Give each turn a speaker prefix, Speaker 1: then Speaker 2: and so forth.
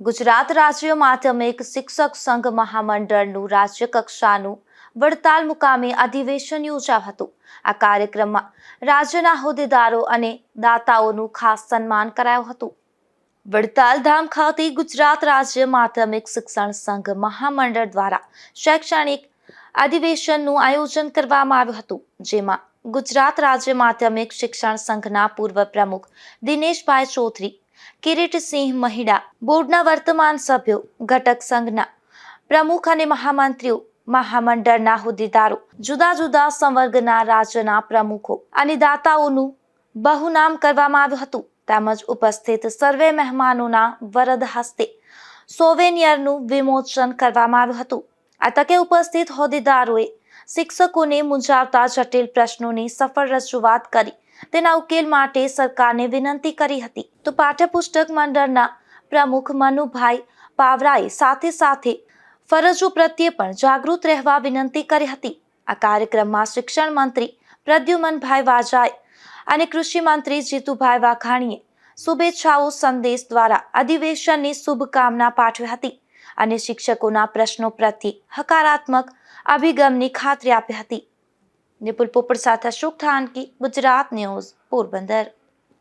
Speaker 1: ગુજરાત રાજ્ય માધ્યમિક શિક્ષક સંઘ મહામંડળનું રાજ્ય કક્ષાનું વડતાલ મુકામે અધિવેશન યોજાયું હતું. આ કાર્યક્રમમાં રાજ્યના હોદ્દેદારો અને દાતાઓનું ખાસ સન્માન કરાયું હતું. વડતાલ ધામ ખાતે ગુજરાત રાજ્ય માધ્યમિક શિક્ષણ સંઘ મહામંડળ દ્વારા શૈક્ષણિક અધિવેશનનું આયોજન કરવામાં આવ્યું હતું, જેમાં ગુજરાત રાજ્ય માધ્યમિક શિક્ષણ સંઘના પૂર્વ પ્રમુખ દિનેશભાઈ ચૌધરી, કિરીટસિંહ મહિડા, બોર્ડના વર્તમાન સભ્યો, ઘટક સંઘના પ્રમુખ અને મહામંત્રીઓ, મહામંડળના હોદ્દેદારો, જુદા જુદા સંવર્ગના રાજ્યના પ્રમુખો અને દાતાઓનું બહુનામ કરવામાં આવ્યું હતું. તેમજ ઉપસ્થિત સર્વે મહેમાનોના વરદ હસ્તે સોવેનિયરનું વિમોચન કરવામાં આવ્યું હતું. આ તકે ઉપસ્થિત હોદ્દેદારોએ શિક્ષકોને મૂંઝાવતા જટિલ પ્રશ્નોની સફળ રજૂઆત કરી તેના ઉકેલ માટે સરકારને વિનંતી કરી હતી. તો પાઠ્યપુસ્તક મંડળના પ્રમુખ મનુભાઈ પાવરાએ સાથે સાથે ફરજો પ્રત્યે પણ જાગૃત રહેવા વિનંતી કરી હતી. આ કાર્યક્રમમાં શિક્ષણ મંત્રી પ્રદ્યુમનભાઈ વાજાએ અને કૃષિ મંત્રી જીતુભાઈ વાઘાણીએ શુભેચ્છાઓ સંદેશ દ્વારા અધિવેશનની શુભકામના પાઠવી હતી અને શિક્ષકોના પ્રશ્નો પ્રત્યે હકારાત્મક અભિગમની ખાતરી આપી હતી. નિપુલ પોપટ સાથે અશોક ઠાનકી, ગુજરાત ન્યૂઝ, પોરબંદર.